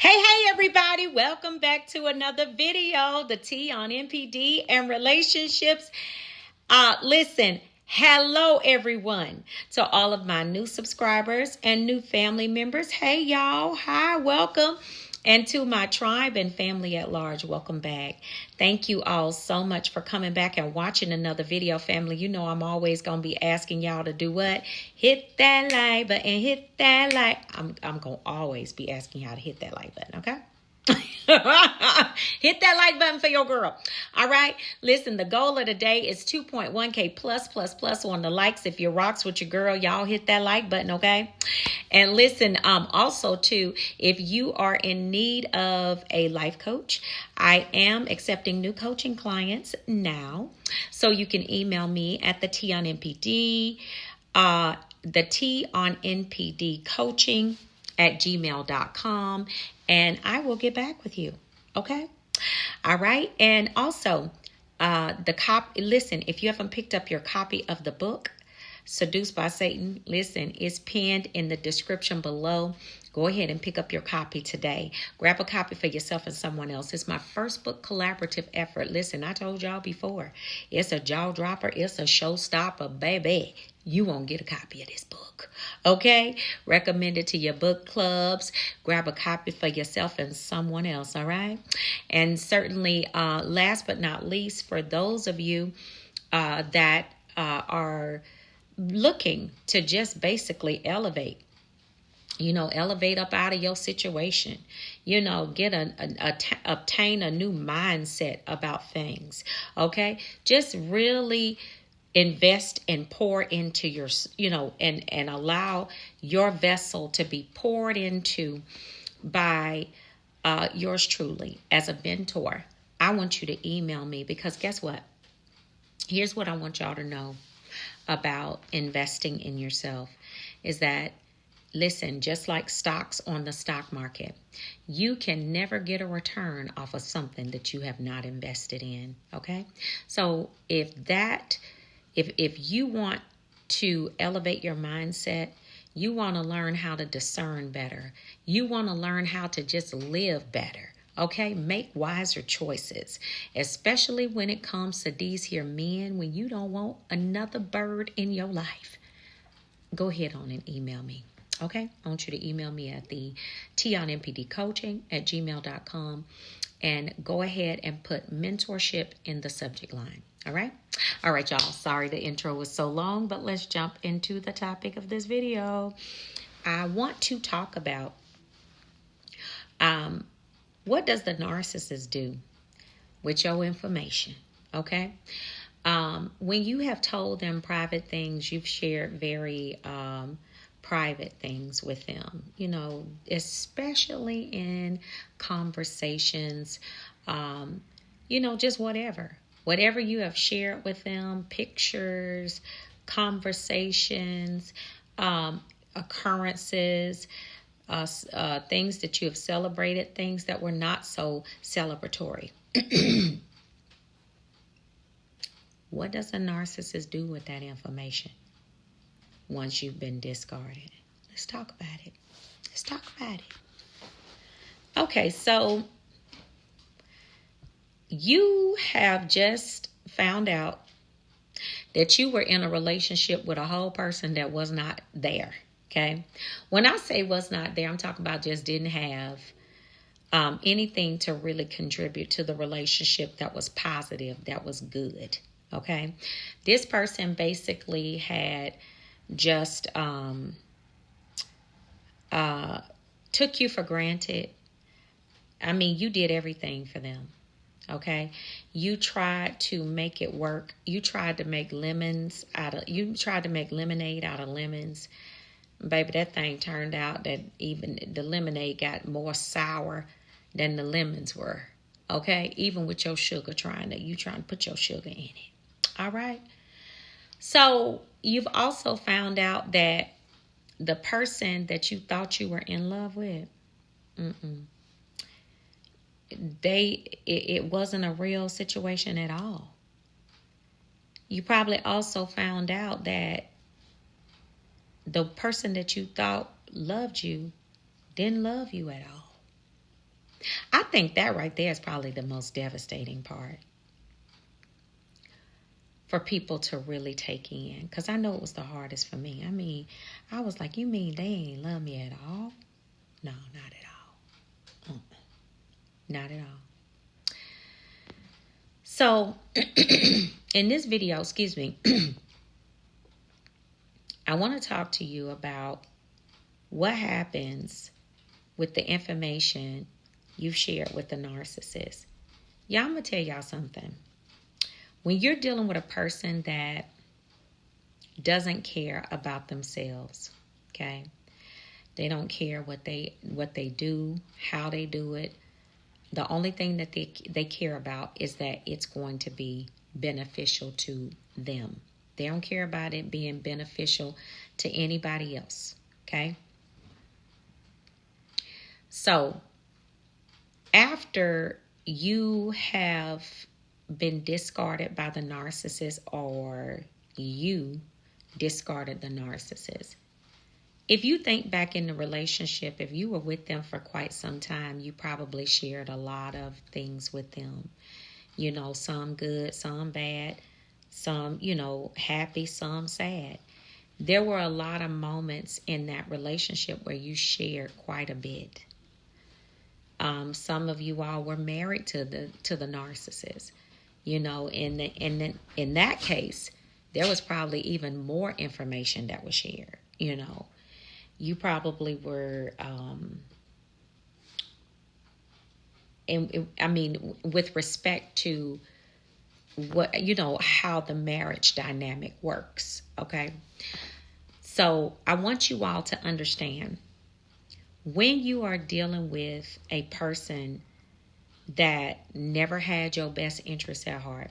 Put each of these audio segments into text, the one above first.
Hey, everybody. Welcome back to another video, the T on NPD and relationships. Listen, hello, everyone. To all of my new subscribers and new family members. Hey, y'all. Hi, welcome. And to my tribe and family at large, welcome back. Thank you all so much for coming back and watching another video, family. You know I'm always going to be asking y'all to do what? Hit that like button, hit that like. I'm going to always be asking y'all to hit that like button, okay? Hit that like button for your girl. All right. Listen, the goal of the day is 2.1K plus on the likes. If you rocks with your girl, y'all hit that like button, okay? And listen, also too, if you are in need of a life coach, I am accepting new coaching clients now. So you can email me at the theteaonnpd, the theteaonnpd coaching at gmail.com, and I will get back with you. Okay. All right. And also, listen, if you haven't picked up your copy of the book, Seduced by Satan, listen, it's pinned in the description below. Go ahead and pick up your copy today. Grab a copy for yourself and someone else. It's my first book collaborative effort. Listen, I told y'all before, it's a jaw dropper. It's a showstopper, baby. You won't get a copy of this book. Okay? Recommend it to your book clubs. Grab a copy for yourself and someone else. All right? And certainly, last but not least, for those of you that are looking to just basically elevate, elevate up out of your situation, obtain a new mindset about things. Okay. Just really invest and pour into your, and allow your vessel to be poured into by yours truly as a mentor. I want you to email me, because guess what? Here's what I want y'all to know about investing in yourself is that, listen, just like stocks on the stock market, you can never get a return off of something that you have not invested in. Okay. So if you want to elevate your mindset, you want to learn how to discern better. You want to learn how to just live better. Okay, make wiser choices, especially when it comes to these here men, when you don't want another bird in your life. Go ahead on and email me. Okay, I want you to email me at the theaonnpdcoaching at gmail.com and go ahead and put mentorship in the subject line. All right, y'all. Sorry the intro was so long, but let's jump into the topic of this video. I want to talk about what does the narcissist do with your information? Okay. When you have told them private things, you've shared very private things with them, especially in conversations, just whatever you have shared with them, pictures, conversations, occurrences, things that you have celebrated, things that were not so celebratory. What does a narcissist do with that information once you've been discarded? Let's talk about it. Okay, so you have just found out that you were in a relationship with a whole person that was not there. Okay. When I say was not there, I'm talking about just didn't have anything to really contribute to the relationship that was positive, that was good. Okay. This person basically had just took you for granted. I mean, you did everything for them. Okay. You tried to make it work. You tried to make lemonade out of lemons. Baby, that thing turned out that even the lemonade got more sour than the lemons were. Okay? Even with your sugar, trying to put your sugar in it. All right? So you've also found out that the person that you thought you were in love with, it wasn't a real situation at all. You probably also found out that the person that you thought loved you didn't love you at all. I think that right there is probably the most devastating part for people to really take in. Because I know it was the hardest for me. I mean, I was like, you mean they ain't love me at all? No, not at all. Not at all. So, in this video, excuse me, I want to talk to you about what happens with the information you've shared with the narcissist. Y'all, I'm going to tell y'all something. When you're dealing with a person that doesn't care about themselves, okay? They don't care what they do, how they do it. The only thing that they care about is that it's going to be beneficial to them. They don't care about it being beneficial to anybody else, okay? So, after you have been discarded by the narcissist, or you discarded the narcissist, if you think back in the relationship, if you were with them for quite some time, you probably shared a lot of things with them. You know, some good, some bad, some, happy, some sad. There were a lot of moments in that relationship where you shared quite a bit. Some of you all were married to the narcissist. In that case, there was probably even more information that was shared. You probably were, with respect to what, how the marriage dynamic works. Okay. So I want you all to understand, when you are dealing with a person that never had your best interests at heart,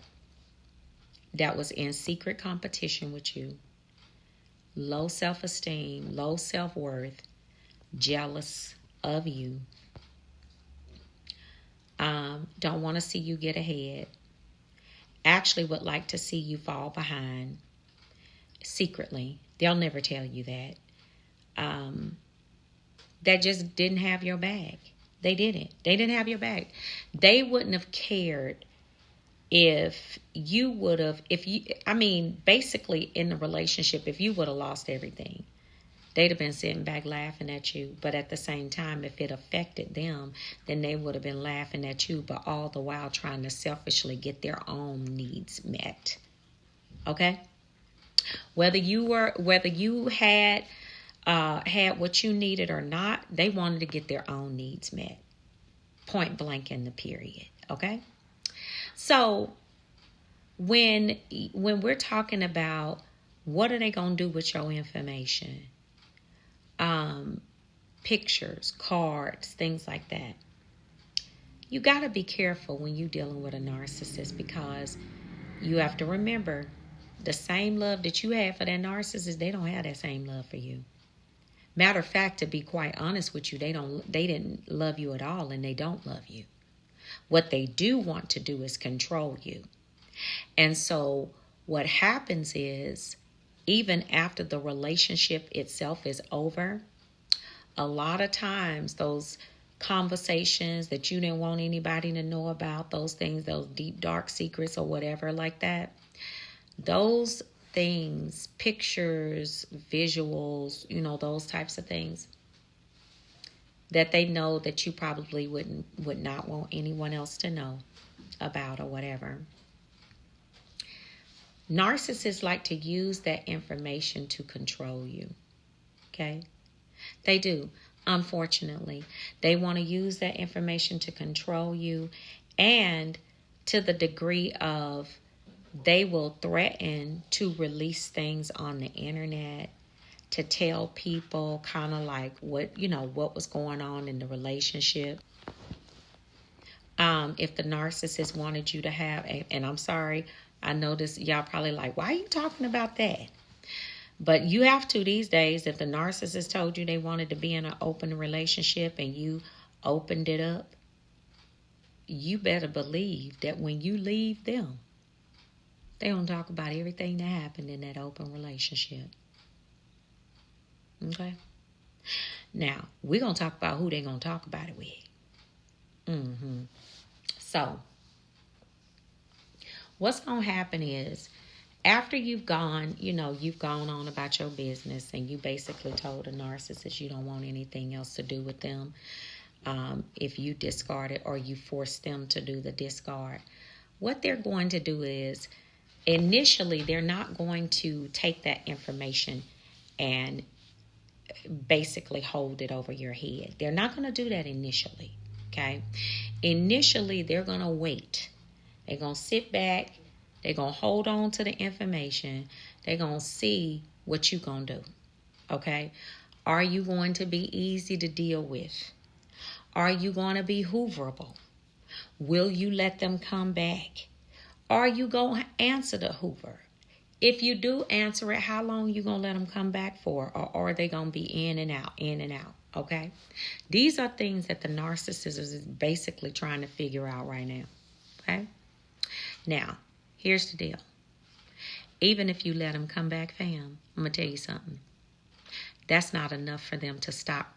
that was in secret competition with you, low self-esteem, low self-worth, jealous of you, don't want to see you get ahead, actually would like to see you fall behind secretly. They'll never tell you that. That just didn't have your back. They didn't. They didn't have your back. They wouldn't have cared if you would have, basically in the relationship, if you would have lost everything, they'd have been sitting back laughing at you. But at the same time, if it affected them, then they would have been laughing at you, but all the while trying to selfishly get their own needs met. Okay? Whether you had what you needed or not, they wanted to get their own needs met. Point blank in the period. Okay? So when we're talking about what are they going to do with your information, pictures, cards, things like that, you got to be careful when you're dealing with a narcissist, because you have to remember, the same love that you have for that narcissist, they don't have that same love for you. Matter of fact, to be quite honest with you, they didn't love you at all, and they don't love you. What they do want to do is control you. And so what happens is, even after the relationship itself is over, a lot of times those conversations that you didn't want anybody to know about, those things, those deep, dark secrets or whatever like that, those things, pictures, visuals, those types of things that they know that you probably would not want anyone else to know about or whatever. Narcissists like to use that information to control you. Okay? They do. Unfortunately, they want to use that information to control you, and to the degree of they will threaten to release things on the internet to tell people kind of like what was going on in the relationship. If the narcissist wanted you to have, and I'm sorry, I know this, y'all probably like, why are you talking about that? But you have to these days. If the narcissist told you they wanted to be in an open relationship and you opened it up, you better believe that when you leave them, they don't talk about everything that happened in that open relationship. Okay? Now, we're going to talk about who they're going to talk about it with. So what's going to happen is, after you've gone on about your business and you basically told a narcissist you don't want anything else to do with them, if you discard it or you force them to do the discard, what they're going to do is, initially, they're not going to take that information and basically hold it over your head. They're not going to do that initially, okay? Initially, they're going to wait. They're going to sit back. They're going to hold on to the information. They're going to see what you're going to do, okay? Are you going to be easy to deal with? Are you going to be hooverable? Will you let them come back? Are you going to answer the hoover? If you do answer it, how long you going to let them come back for? Or are they going to be in and out, okay? These are things that the narcissist is basically trying to figure out right now, okay? Now, here's the deal. Even if you let them come back, fam, I'm going to tell you something. That's not enough for them to stop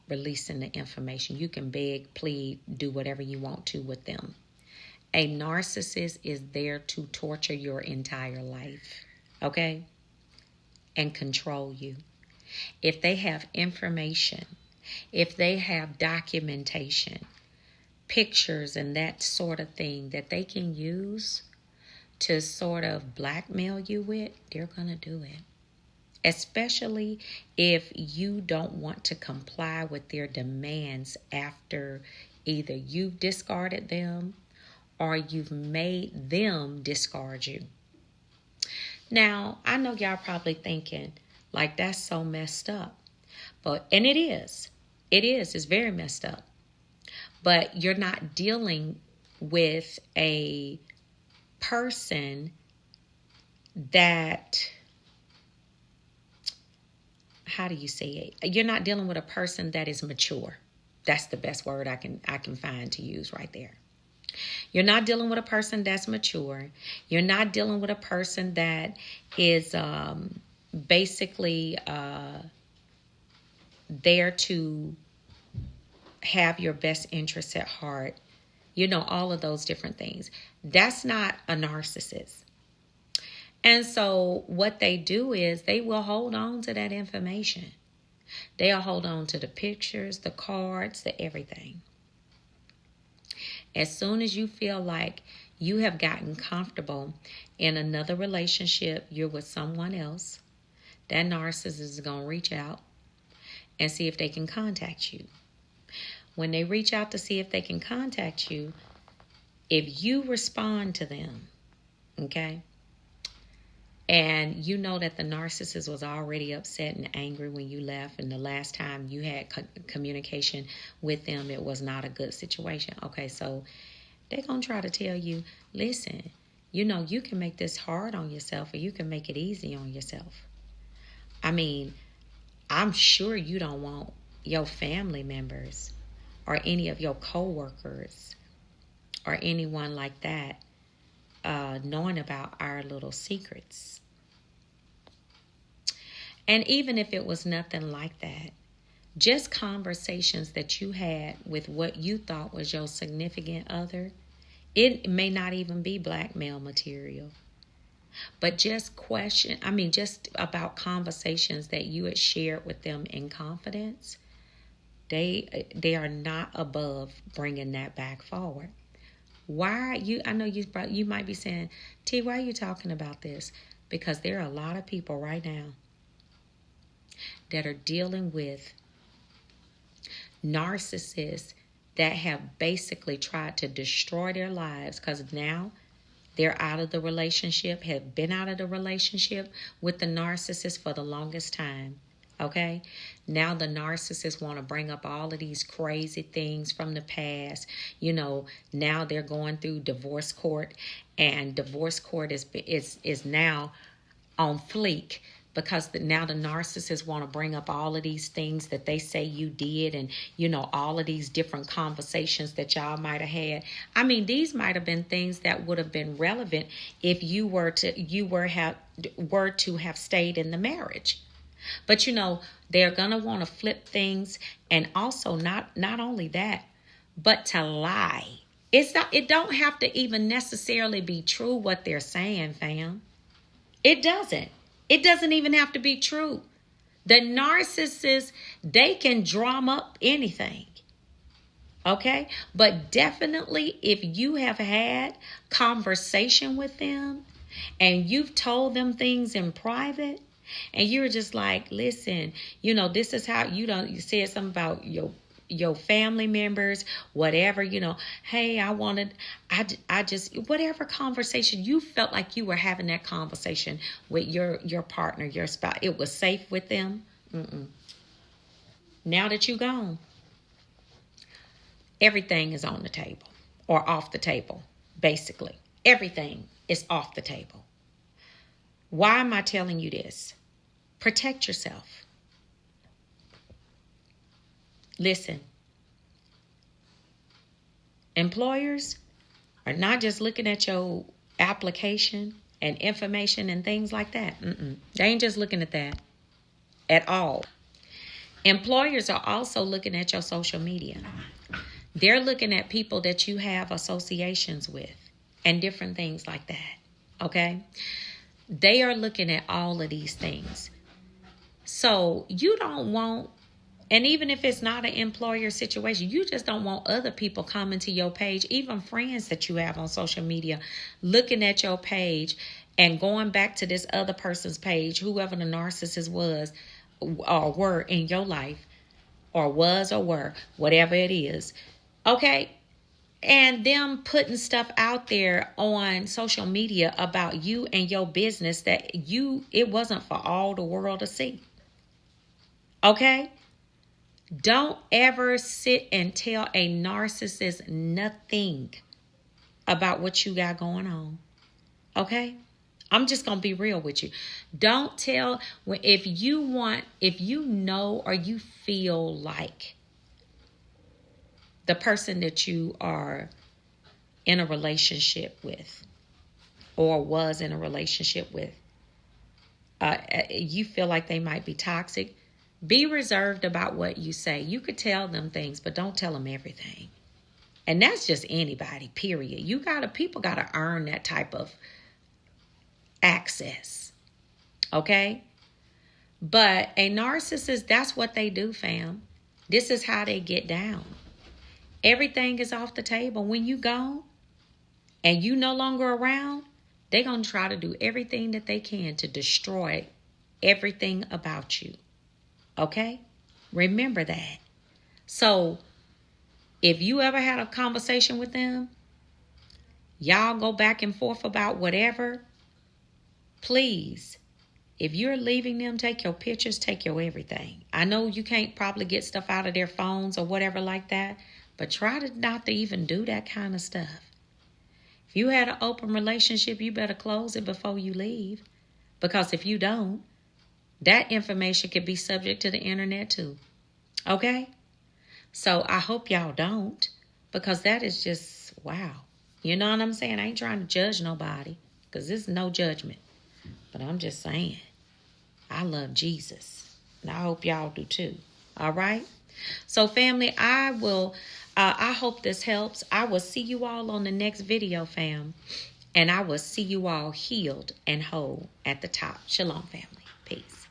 releasing the information. You can beg, plead, do whatever you want to with them. A narcissist is there to torture your entire life, okay? And control you. If they have information, if they have documentation, pictures and that sort of thing that they can use to sort of blackmail you with, they're going to do it. Especially if you don't want to comply with their demands after either you've discarded them or you've made them discard you. Now, I know y'all probably thinking, like, that's so messed up. And it is. It's very messed up. But you're not dealing with a person that, how do you say it? You're not dealing with a person that is mature. That's the best word I can find to use right there. You're not dealing with a person that's mature. You're not dealing with a person that is basically there to have your best interests at heart. All of those different things. That's not a narcissist. And so what they do is they will hold on to that information. They'll hold on to the pictures, the cards, the everything. As soon as you feel like you have gotten comfortable in another relationship, you're with someone else, that narcissist is going to reach out and see if they can contact you. When they reach out to see if they can contact you, if you respond to them, okay, and you know that the narcissist was already upset and angry when you left, and the last time you had communication with them, it was not a good situation. Okay, so they're going to try to tell you, listen, you can make this hard on yourself or you can make it easy on yourself. I mean, I'm sure you don't want your family members or any of your coworkers or anyone like that knowing about our little secrets. And even if it was nothing like that, just conversations that you had with what you thought was your significant other, it may not even be blackmail material. But just about conversations that you had shared with them in confidence, they are not above bringing that back forward. Why are you? I know you might be saying, T, why are you talking about this? Because there are a lot of people right now that are dealing with narcissists that have basically tried to destroy their lives because now they're out of the relationship, have been out of the relationship with the narcissist for the longest time. Okay, now the narcissists want to bring up all of these crazy things from the past. Now they're going through divorce court, and divorce court is now on fleek because now the narcissists want to bring up all of these things that they say you did, and all of these different conversations that y'all might have had. I mean, these might have been things that would have been relevant if you were to have stayed in the marriage. But they're going to want to flip things. And also not only that, but to lie. It don't have to even necessarily be true what they're saying, fam. It doesn't. It doesn't even have to be true. The narcissist, they can drum up anything. Okay? But definitely if you have had conversation with them and you've told them things in private and you're just like, listen, this is how you said something about your family members, whatever, hey, I just, whatever conversation you felt like you were having that conversation with your partner, your spouse, it was safe with them. Now that you're gone, everything is on the table or off the table, basically. Everything is off the table. Why am I telling you this? Protect yourself. Listen, employers are not just looking at your application and information and things like that. They ain't just looking at that at all. Employers are also looking at your social media. They're looking at people that you have associations with and different things like that. Okay? They are looking at all of these things. So you don't want, and even if it's not an employer situation, you just don't want other people coming to your page, even friends that you have on social media, looking at your page and going back to this other person's page, whoever the narcissist was or were in your life, or was or were, whatever it is. Okay? And them putting stuff out there on social media about you and your business that it wasn't for all the world to see. Okay? Don't ever sit and tell a narcissist nothing about what you got going on. Okay? I'm just going to be real with you. Don't tell, if you know or you feel like the person that you are in a relationship with or was in a relationship with, you feel like they might be toxic, be reserved about what you say. You could tell them things, but don't tell them everything. And that's just anybody, period. People got to earn that type of access. Okay? But a narcissist, that's what they do, fam. This is how they get down. Everything is off the table. When you gone and you no longer around, they're going to try to do everything that they can to destroy everything about you. Okay? Remember that. So if you ever had a conversation with them, y'all go back and forth about whatever, please, if you're leaving them, take your pictures, take your everything. I know you can't probably get stuff out of their phones or whatever like that, but try not to even do that kind of stuff. If you had an open relationship, you better close it before you leave. Because if you don't, that information could be subject to the internet too. Okay? So I hope y'all don't, because that is just, wow. You know what I'm saying? I ain't trying to judge nobody, because this is no judgment. But I'm just saying, I love Jesus. And I hope y'all do too. All right? So family, I hope this helps. I will see you all on the next video, fam. And I will see you all healed and whole at the top. Shalom, family. Peace.